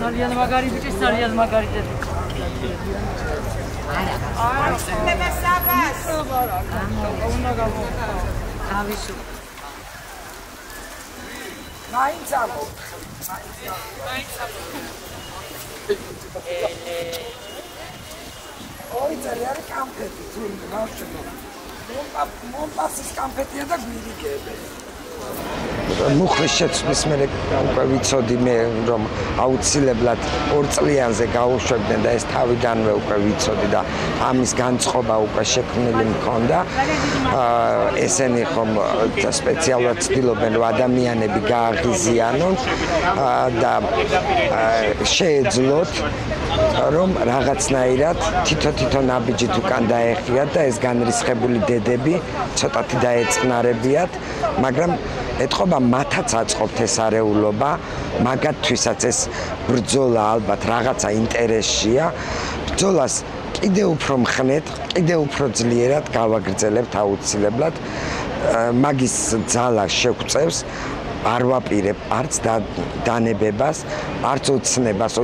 ძალიან მაგარი ბიჭი, ძალიან მაგარი დედა. არა, ხდება საბას. უნდა გამო. თავისუფ. მაინც ამო. ой, ძალიან კამფეტი, თუნდ ბავშვებო. მომპასის კამფეტია და გვირიგები. მუხლის შეცვლის მერე უკვე ვიცოდი მე რომ აუცილებლად 2 წლიანზე გაუშვებდნენ და ეს თავიდანვე უკვე ვიცოდი და ამის განწყობა უკვე შექმნილი მქონდა. ესენი ხომ სპეციალურად ცდილობენ რომ ადამიანები გააღიზიანონ და შეეძლოთ რომ რაღაცნაირად თითო ნაბიჯით უკან დაეხიათ და ეს განრისხებული დედები ცოტათი დაეწყნარებიათ, მაგრამ ეთყობა მათაც აწყობთ ეს არეულობა, მაგათთვისაც ეს ბრძოლა ალბათ რაღაცა ინტერესშია. ბრძოლას კიდევ უფრო მხნედ, კიდევ უფრო ძლიერად გავაგრძელებთ აუცილებლად. მაგის ძალა შეგვწევს არ ვაპირებ არც დანებებას, არც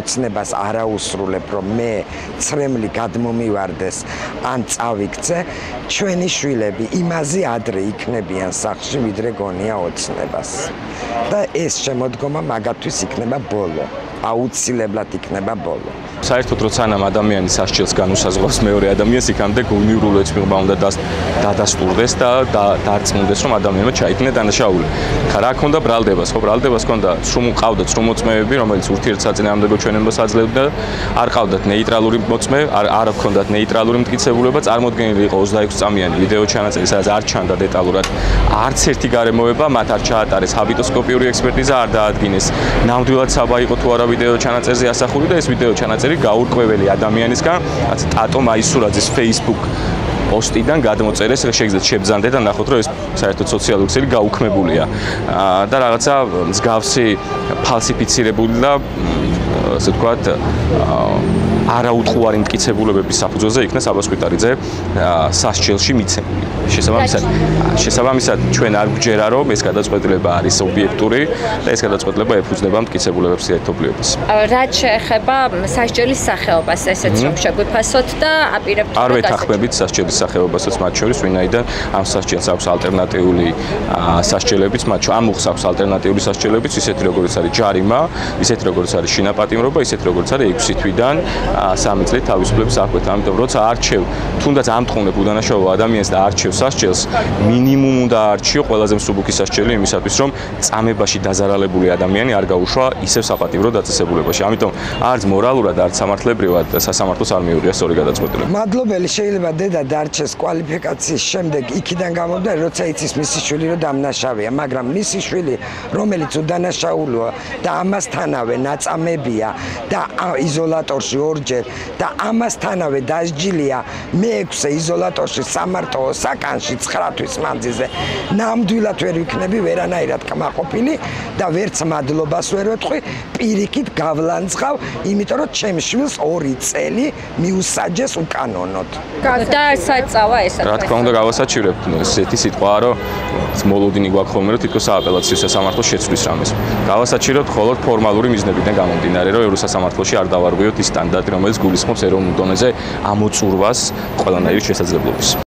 ოცნებას არაუსრულებ, რომ მე ცრემლი გადმომივარდეს ან წავიქცე, ჩვენი შვილები იმაზე ადრე იქნებიან სახლში, ვიდრე გონია ოცნებას. და ეს შემოდგომა მაგათთვის იქნება ბოლო. აუცილებლად იქნება ბოლო. საერთოდ როცა ამ ადამიანის სასჯელს განუსაზღვრავს მეორე ადამიანს, იქამდე გონიურულიც მიღება უნდა დადასტურდეს და დარწმუნდეს, რომ ადამიანმა ჩაიქნა დანაშაული. რა ქონდა ბრალდებას, ხო, ბრალდებას ქონდა, სრულ ყავდათ სრულ-მოწმეები, რომელიც ურთიერთსაწინააღმდეგო ჩვენებას აძლევდა, არ ყავდათ ნეიტრალური მოწმე, არ ჰქონდათ ნეიტრალური მტკიცებულება, წარმოდგენილი იყო 26 წამიანი ვიდეო ჩანაწერი, სადაც არ ჩანდა დეტალურად არც ერთი გარემოება, მათ არ ჩაატარეს ჰაბიტოსკოპიური ექსპერტიზა, არ დაადგინეს ნამდვილად საბა იყო თუ არა ვიდეო ჩანაწერზე ასახული და ეს ვიდეო ჩანაწერი გაურკვეველი ადამიანისგან, რაც ტატო მაისურაძის Facebook პოსტიდან გადმოწერეს, შეგიძლიათ შებძანდეთ და ნახოთ, რომ ეს საერთოდ სოციალური ქსელი გაუქმებულია და რაღაცა მსგავსი ფალსიფიცირებული და ასე ვთქვათ არაუთხოვარი მტკიცებულებების საფუძველზე იქნა საბას ხვიტარიძე სასჯელში მიცემული. შესაბამისად ჩვენ არ გვჯერა რომ ეს გადაწყვეტილება არის ობიექტური და ეს გადაწყვეტილება ეფუძნება მტკიცებულებების ერთობლიობას. რაც შეეხება სასჯელის სახეობას, ესეც რომ შეგვიფასოთ და აპირებთ არ ვეთანხმებით სასჯელის სახეობასაც მათ შორის, ვინაიდან ამ სასჯელს აქვს ალტერნატიული სასჯელებიც, მათ შორის ამუხს აქვს ალტერნატიული სასჯელებიც, ისეთი როგორც არის ჯარიმა, ისეთი როგორც არის შინაპატიმრობა, ისეთი როგორც არის 6 თვიდან 3 წლით თავისუფლების აღკვეთა. ამიტომ როცა არჩევ, თუნდაც ამტყუნებ უდანაშაულო ადამიანს და არჩევ სასჯელს, მინიმუმ უნდა არჩიო ყველაზე მსუბუქი სასჯელი იმისათვის, რომ წამებაში დაზარალებული ადამიანი არ გაუშვა ისევ საპატიმრო დაწესებულებაში. ამიტომ არც მორალურად, არც სამართლებრივად სასამართლოს არ მიუღია სწორი გადაწყვეტილება. მადლობელი შეიძლება დედა დარჩეს კვალიფიკაციის შემდეგ იქიდან გამომდა, როცა იცის მისი შვილი რომ დამნაშავეა, მაგრამ მისი შვილი, რომელიც უდანაშაულოა და ამასთანავე ნაწამებია და იზოლატორში ორჯერ და ამასთანავე დასჯილია მე-6 იზოლატორში სამარტო საკანში 9 თვის მანძილზე. ნამდვილად ვერ ვიქნები ვერანაირად კმაყოფილი და ვერც მადლობას ვერ ვეთქვი, პირიქით გავლანძღავ, იმიტომ რომ ჩემს შვილს 2 წელი მიუსაჯეს უკანონოდ. და საწავა ესა. რა თქმა უნდა გავასაჩივრებ, ესეთი სიტყვაა, რომ მოლოდინი გვაქვს ხოლმე, რომ თითქოს სააპელაციო სასამართლო შეცვლის რამეს. გავასაჩივრებ მხოლოდ ფორმალური მიზნებიდან გამომდინარე, რომ ევროსასამართლოში არ დავარღვიოთ ის სტანდარტი, რომელიც გულისხმობს ეროვნულ დონეზე ამოწურვას ყველანაირი შესაძლებლობის.